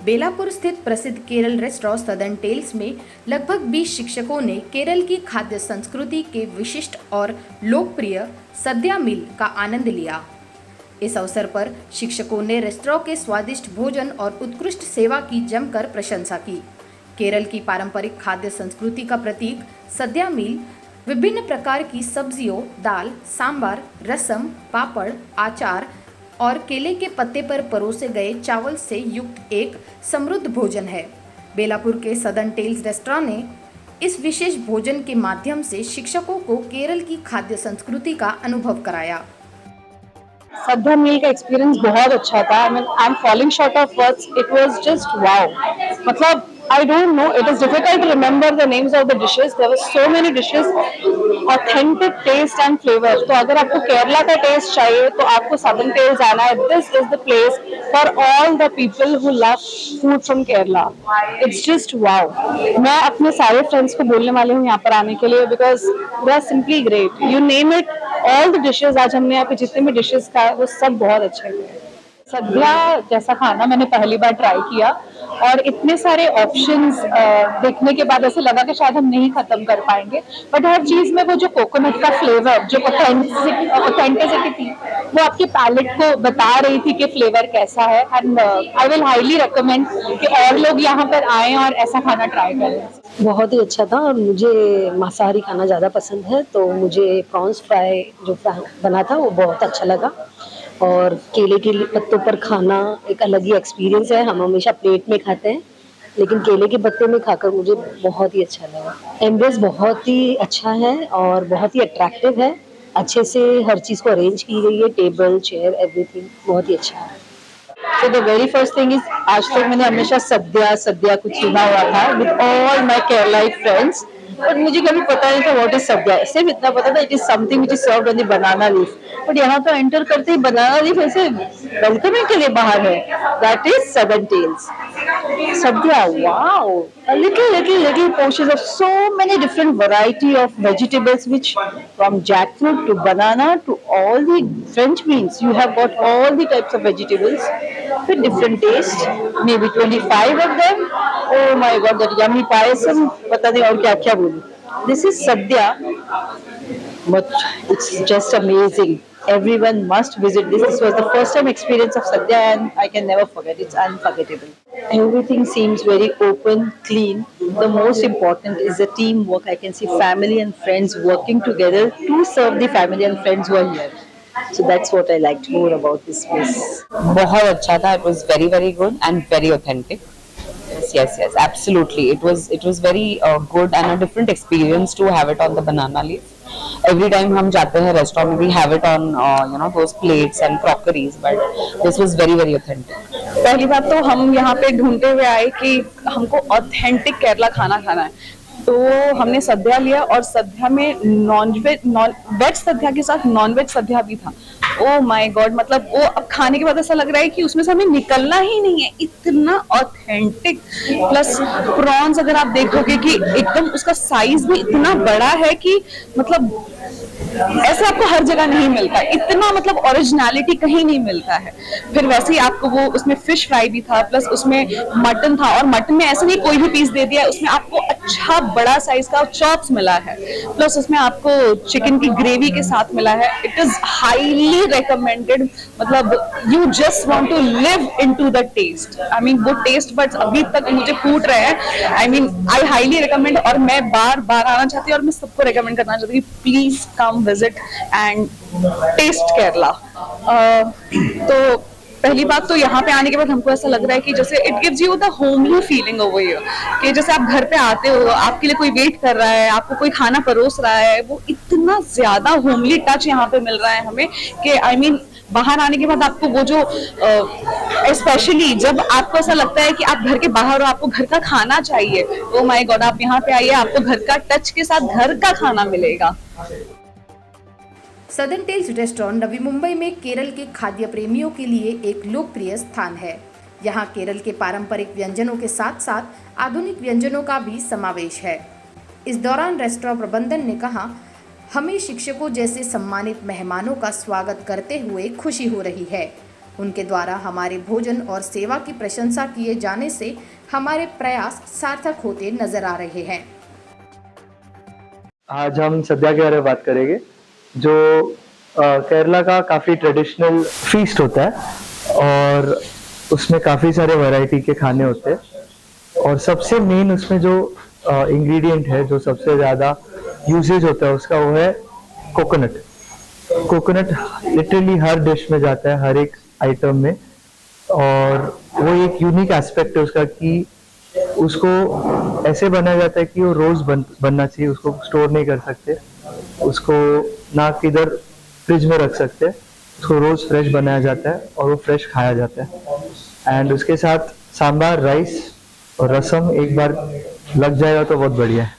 बेलापुर स्थित प्रसिद्ध Kerala restaurant southern tales में लगभग 20 शिक्षकों ने केरल की खाद्य संस्कृति के विशिष्ट और लोकप्रिय सद्या मील का आनंद लिया। इस अवसर पर शिक्षकों ने रेस्टोरेंट के स्वादिष्ट भोजन और उत्कृष्ट सेवा की जमकर प्रशंसा की। केरल की पारंपरिक खाद्य संस्कृति का प्रतीक सद्या मील विभिन्न प्रकार की सब्जियों, दाल, सांबार, रसम, पापड़, अचार और केले के पत्ते पर परोसे गए चावल से युक्त एक समृद्ध भोजन है। बेलापुर के सदर्न टेल्स रेस्टोरेंट ने इस विशेष भोजन के माध्यम से शिक्षकों को केरल की खाद्य संस्कृति का अनुभव कराया। सद्या मील का एक्सपीरियंस बहुत अच्छा था। I am falling short of words. It was just wow. मतलब I don't know. It is difficult to remember the names of the dishes. There were so many dishes, authentic taste and flavor. तो अगर आपको केरला का test चाहिए तो आपको southern tales आना है. This is the place for all the people who love food from Kerala. It's just wow. मैं अपने सारे फ्रेंड्स को बोलने वाली हूँ यहाँ पर आने के लिए because they are simply great. You name it, all the dishes आज हमने यहाँ पे जितने भी dishes का वो सब बहुत अच्छे थे। सद्या जैसा खाना मैंने पहली बार ट्राई किया और इतने सारे ऑप्शंस देखने के बाद ऐसे लगा कि शायद हम नहीं खत्म कर पाएंगे, बट हर चीज में वो जो कोकोनट का फ्लेवर, जो ऑथेंटिसिटी थी, वो आपके पैलेट को बता रही थी कि फ्लेवर कैसा है। And I will highly recommend कि और लोग यहाँ पर आएं और ऐसा खाना ट्राई करें। बहुत ही अच्छा था और मुझे मांसाहारी खाना ज़्यादा पसंद है, तो मुझे प्रॉन्स फ्राई जो बना था वो बहुत अच्छा लगा। और केले के पत्तों पर खाना एक अलग ही एक्सपीरियंस है। हम हमेशा प्लेट में खाते हैं, लेकिन केले के पत्ते में खाकर मुझे बहुत ही अच्छा लगा। एम्बियंस बहुत ही अच्छा है और बहुत ही अट्रैक्टिव है। अच्छे से हर चीज़ को अरेंज की गई है, टेबल, चेयर, एवरीथिंग बहुत ही अच्छा है। So the very first thing is, आज तक मैंने हमेशा सद्या कुछ सुना हुआ था with all my Kerala friends, पर मुझे कभी पता नहीं था what is सद्या। सिर्फ इतना पता था it is something which is served on the banana leaf। But यहाँ तो एंटर करते ही बनाना लीफ ऐसे वेलकमिंग के लिए बाहर है। That is southern tales. Sadya, wow! A little portions of so many different variety of vegetables, which from jackfruit to banana to all the French beans. You have got all the types of vegetables with different taste. Maybe 25 of them. Oh my God, that yummy payasam! पता नहीं और क्या-क्या बोलूं. This is Sadhya, but it's just amazing. Everyone must visit this. This was the first time experience of Sadhya and I can never forget. It's unforgettable. Everything seems very open, clean. The most important is the teamwork. I can see family and friends working together to serve the family and friends who are here. So that's what I liked more about this place. बहुत अच्छा था. It was very good and very authentic. Yes, absolutely. It was very good and a different experience to have it on the banana leaf. Every time हम जाते हैं restaurant में, we have it on those plates and crockeries, but this was very authentic. पहली बात तो हम यहाँ पे ढूंढते हुए आए कि हमको ऑथेंटिक केरला खाना खाना है, तो हमने सद्या लिया और सद्या में वेज सद्या के साथ नॉन वेज सद्या भी था। ओह माय गॉड, मतलब वो अब खाने के बाद ऐसा लग रहा है कि उसमें से हमें निकलना ही नहीं है, इतना ऑथेंटिक। प्लस प्रॉन्स अगर आप देखोगे कि एकदम उसका साइज भी इतना बड़ा है कि मतलब ऐसा आपको हर जगह नहीं मिलता, इतना मतलब ओरिजिनलिटी कहीं नहीं मिलता है। फिर वैसे ही आपको वो उसमें फिश फ्राई भी था, प्लस उसमें मटन था, और मटन में ऐसे नहीं कोई भी पीस दे दिया है, उसमें आपको अच्छा बड़ा साइज का चॉप्स मिला है, प्लस उसमें आपको चिकन की ग्रेवी के साथ मिला है। इट इज हाईली रिकमेंडेड, मतलब you just want to live into the taste. I mean वो टेस्ट बड्स अभी तक मुझे फूट रहे हैं। I mean I highly recommend, और मैं बार बार आना चाहती हूँ और मैं सबको रिकमेंड करना चाहती हूँ, please come visit and taste Kerala. तो पहली बात तो यहाँ पे आने के बाद हमको ऐसा लग रहा है कि जैसे it gives you the homely feeling over here, कि जैसे आप घर पे आते हो, आपके लिए कोई वेट कर रहा है, आपको कोई खाना परोस रहा है, वो इतना ज्यादा होमली टच यहाँ पे मिल रहा है हमें कि आई मीन बाहर आने के बाद आपको वो जो स्पेशली जब आपको ऐसा लगता है कि आप घर के बाहर हो, आपको घर का खाना चाहिए, ओ माय गॉड, आप यहाँ पे आइए, आपको घर का टच के साथ घर का खाना मिलेगा। Southern tales restaurant Navi Mumbai में केरल के खाद्य प्रेमियों के लिए एक लोकप्रिय स्थान है। यहाँ केरल के पारंपरिक व्यंजनों के साथ साथ आधुनिक व्यंजनों का भी समावेश है। इस दौरान रेस्टोरेंट प्रबंधन ने कहा, हमें शिक्षकों जैसे सम्मानित मेहमानों का स्वागत करते हुए खुशी हो रही है। उनके द्वारा हमारे भोजन और सेवा की प्रशंसा किए जाने से हमारे प्रयास सार्थक होते नजर आ रहे हैं। आज हम सद्या के बारे में बात करेंगे, जो केरला का काफ़ी ट्रेडिशनल फीस्ट होता है और उसमें काफ़ी सारे वैरायटी के खाने होते हैं और सबसे मेन उसमें जो इंग्रेडिएंट है, जो सबसे ज़्यादा यूसेज होता है उसका, वो है कोकोनट। कोकोनट लिटरली हर डिश में जाता है, हर एक आइटम में, और वो एक यूनिक एस्पेक्ट है उसका कि उसको ऐसे बनाया जाता है कि वो रोज बनना चाहिए, उसको स्टोर नहीं कर सकते, उसको ना किधर फ्रिज में रख सकते, उसको रोज फ्रेश बनाया जाता है और वो फ्रेश खाया जाता है। एंड उसके साथ सांबार, राइस और रसम एक बार लग जाएगा तो बहुत बढ़िया है।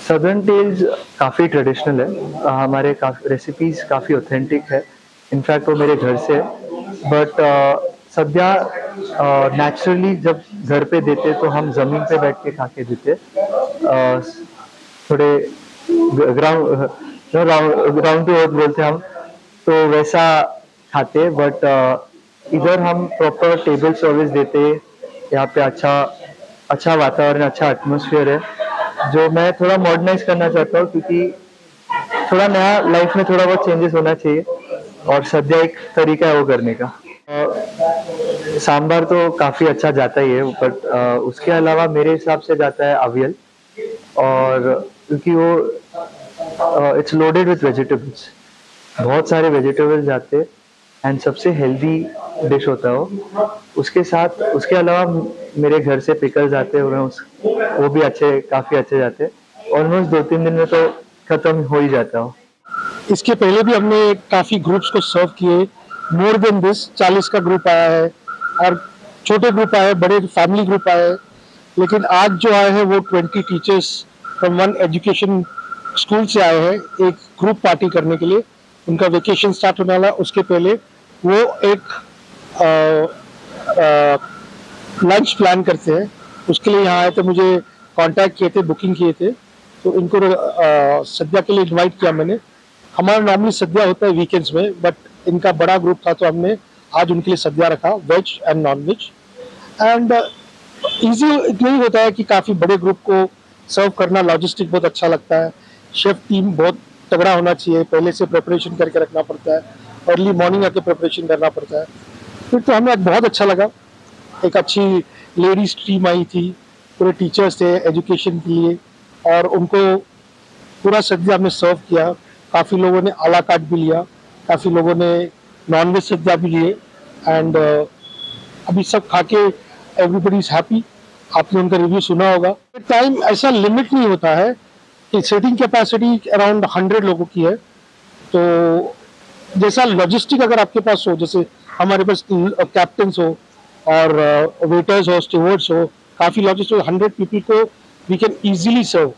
सदर्न टेल्स काफ़ी ट्रेडिशनल है, हमारे रेसिपीज काफ़ी ऑथेंटिक है, इनफैक्ट वो मेरे घर से है। बट सद्या नेचुरली जब घर पे देते तो हम ज़मीन पे बैठ के खा के देते, थोड़े ग्राउंड टू अर्थ बोलते हम, तो वैसा खाते। बट इधर हम प्रॉपर टेबल सर्विस देते, यहाँ पे अच्छा वातावरण, अच्छा एटमोसफियर है, जो मैं थोड़ा मॉडर्नाइज करना चाहता हूँ, क्योंकि थोड़ा नया लाइफ में थोड़ा बहुत चेंजेस होना चाहिए और सद्या एक तरीका है वो करने का। सांबार तो काफ़ी अच्छा जाता ही है, बट उसके अलावा मेरे हिसाब से जाता है अवियल, और क्योंकि वो इट्स लोडेड विथ वेजिटेबल्स, बहुत सारे वेजिटेबल्स जाते हैं एंड सबसे हेल्दी डिश होता है वो। उसके साथ उसके अलावा मेरे घर से पिकल्स आते हैं, वो भी काफ़ी अच्छे जाते हैं। ऑलमोस्ट 2-3 दिन में तो ख़त्म हो ही जाता है वो। इसके पहले भी हमने काफ़ी ग्रुप्स को सर्व किए, मोर देन दिस 40 का ग्रुप आया है और छोटे ग्रुप आए, बड़े फैमिली ग्रुप आए, लेकिन आज जो आए हैं वो 20 teachers from one education school से आए हैं एक ग्रुप पार्टी करने के लिए। उनका वेकेशन स्टार्ट होने वाला, उसके पहले वो एक लंच प्लान करते हैं, उसके लिए यहाँ आए थे, मुझे कांटेक्ट किए थे, बुकिंग किए थे, तो इनको सद्या के लिए इनवाइट किया मैंने। हमारा नॉर्मली सद्या होता है वीकेंड्स में, बट इनका बड़ा ग्रुप था तो हमने आज उनके लिए सद्या रखा, veg and non veg. And easy इतना ही होता है कि काफ़ी बड़े ग्रुप को सर्व करना, लॉजिस्टिक बहुत अच्छा लगता है, शेफ टीम बहुत तगड़ा होना चाहिए, पहले से प्रिपरेशन करके रखना पड़ता है, अर्ली मॉर्निंग आके प्रिपरेशन करना पड़ता है। फिर तो हमें बहुत अच्छा लगा, एक अच्छी लेडीज टीम आई थी, पूरे टीचर्स थे एजुकेशन के लिए, और उनको पूरा सद्या हमने सर्व किया। काफ़ी लोगों ने आला कार्ट भी लिया, काफ़ी लोगों ने नॉन वेज सद्या भी लिए, एंड अभी सब खा के एवरीबडी इज हैप्पी। आपने उनका रिव्यू सुना होगा। टाइम ऐसा लिमिट नहीं होता है कि सीटिंग कैपेसिटी अराउंड 100 लोगों की है, तो जैसा लॉजिस्टिक अगर आपके पास हो, जैसे हमारे पास कैप्टन्स हो और वेटर्स हो, स्टीवर्ड्स हो, काफ़ी लॉजिस्टिक 100 पीपल को we can easily serve.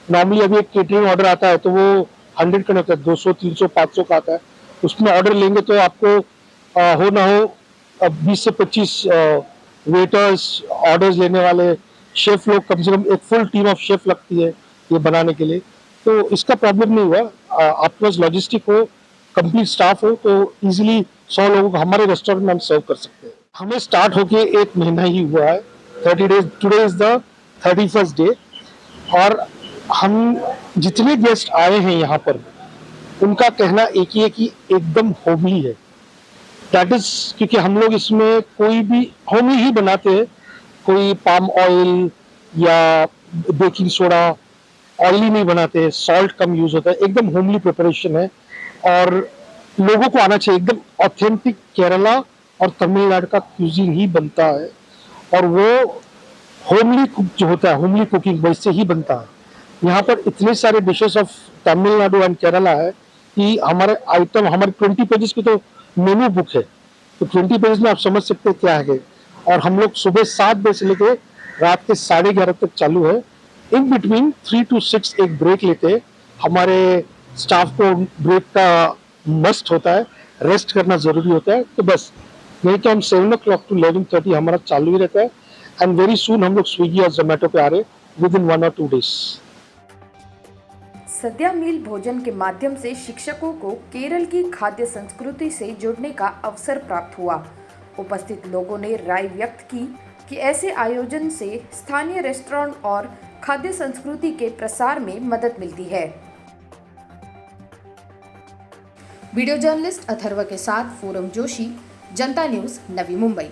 Normally अभी एक केटरिंग ऑर्डर आता है तो वो 100 का नहीं होता है, 200, 300, 500 का आता है। उसमें ऑर्डर लेंगे तो आपको हो ना हो 20 से 25 वेटर्स, ऑर्डर्स लेने वाले शेफ लोग, कम से कम एक फुल टीम ऑफ शेफ लगती है ये बनाने के लिए, तो इसका प्रॉब्लम नहीं हुआ। आपके पास लॉजिस्टिक हो, कंप्लीट स्टाफ हो, तो इजीली 100 लोगों को हमारे रेस्टोरेंट में हम सर्व कर सकते हैं। हमें स्टार्ट होके 1 महीना ही हुआ है, 30 days, today is the 31st day, और हम जितने गेस्ट आए हैं यहाँ पर उनका कहना एक ही है कि एकदम होमली है। दैट इज क्योंकि हम लोग इसमें कोई भी होमली ही बनाते हैं, कोई पाम ऑयल या बेकिंग सोडा ऑयली नहीं बनाते, सॉल्ट कम यूज होता है, एकदम होमली प्रिपरेशन है। और लोगों को आना चाहिए, एकदम ऑथेंटिक केरला और तमिलनाडु का क्यूजीन ही बनता है, और वो होमली कुक जो होता है, होमली कुकिंग वैसे ही बनता है। यहाँ पर इतने सारे dishes of Tamil Nadu and Kerala है कि हमारे आइटम, हमारे 20 पेजेस की तो मेनू बुक है, तो 20 पेजेस में आप समझ सकते हैं क्या है। और हम लोग सुबह 7 बजे से लेके रात के 11:30 तक चालू है। इन बिटवीन 3 to 6 एक ब्रेक लेते हैं। हमारे स्टाफ को ब्रेक का मस्ट होता है, रेस्ट करना जरूरी होता है, तो बस नहीं तो हम 7 o'clock to 11:30 हमारा चालू ही रहता है। एंड वेरी सून हम लोग स्विगी और जोमेटो पे आ रहे विद इन 1 or 2 days। सद्या मील भोजन के माध्यम से शिक्षकों को केरल की खाद्य संस्कृति से जुड़ने का अवसर प्राप्त हुआ। उपस्थित लोगों ने राय व्यक्त की कि ऐसे आयोजन से स्थानीय रेस्टोरेंट और खाद्य संस्कृति के प्रसार में मदद मिलती है। वीडियो जर्नलिस्ट अथर्व के साथ फोरम जोशी, जनता न्यूज, नवी मुंबई।